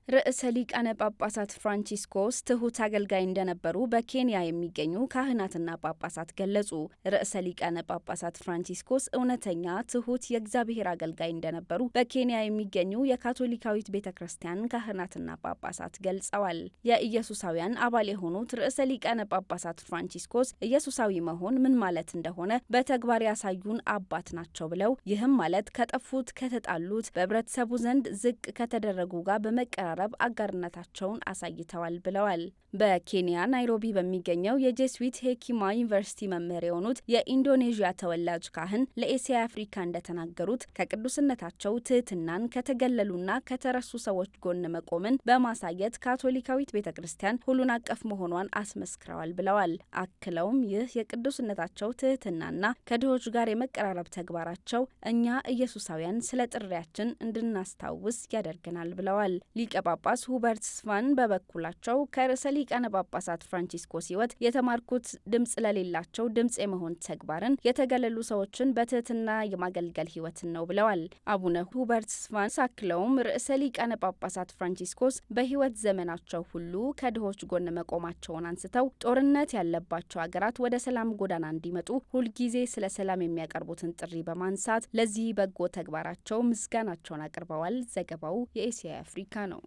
ርዕሰ ሊቃነ ጳጳሳት ፍራንቺስኮስ ትሑት አገልጋይ እንደነበሩ በኬንያ የሚገኙ ካህናትና ጳጳሳት ገለጹ። ርዕሰ ሊቃነ ጳጳሳት ፍራንቺስኮስ እውነተኛ ትሑት የእግዚአብሔር አገልጋይ እንደነበሩ በኬንያ የሚገኙ የካቶሊካዊት ቤተ ክርስቲያን ካህናትና ጳጳሳት ገልጸዋል። የኢየሱሳውያን አባል የሆኑት ርዕሰ ሊቃነ ጳጳሳት ፍራንቺስኮስ ኢየሱሳዊ መሆን ምን ማለት እንደሆነ በተግባር ያሳዩን አባት ናቸው ብለው ይህም ማለት ከጠፉት፣ ከተጣሉት፣ በህብረተሰቡ ዘንድ ዝቅ ከተደረጉ ጋር በመቀራረብ አጋርነታቸውን አሳይተዋል ብለዋል። በኬንያ ናይሮቢ በሚገኘው የጄስዊት ሄኪማ ዩኒቨርሲቲ መምህር የሆኑት የኢንዶኔዥያ ተወላጅ ካህን ለኤሲያ አፍሪካ እንደተናገሩት ከቅዱስነታቸው ትህትናን፣ ከተገለሉና ከተረሱ ሰዎች ጎን መቆምን በማሳየት ካቶሊካዊት ቤተ ክርስቲያን ሁሉን አቀፍ መሆኗን አስመስክረዋል ብለዋል። አክለውም ይህ የቅዱስነታቸው ትህትናና ከድሆች ጋር የመቀራረብ ተግባራቸው እኛ ኢየሱሳውያን ስለ ጥሪያችን እንድናስታውስ ያደርገናል ብለዋል። ሊቀ ጳጳስ ሁበርት ስቫን በበኩላቸው ከርዕሰ ሊቃነ ጳጳሳት ፍራንቺስኮስ ሕይወት የተማርኩት ድምጽ ለሌላቸው ድምጽ የመሆን ተግባርን፣ የተገለሉ ሰዎችን በትህትና የማገልገል ሕይወትን ነው ብለዋል። አቡነ ሁበርት ስቫን አክለውም ርዕሰ ሊቃነ ጳጳሳት ፍራንቺስኮስ በሕይወት ዘመናቸው ሁሉ ከድሆች ጎን መቆማቸውን አንስተው ጦርነት ያለባቸው ሀገራት ወደ ሰላም ጎዳና እንዲመጡ ሁልጊዜ ስለ ሰላም የሚያቀርቡትን ጥሪ በማንሳት ለዚህ በጎ ተግባራቸው ምስጋናቸውን አቅርበዋል። ዘገባው የኤሲያ አፍሪካ ነው።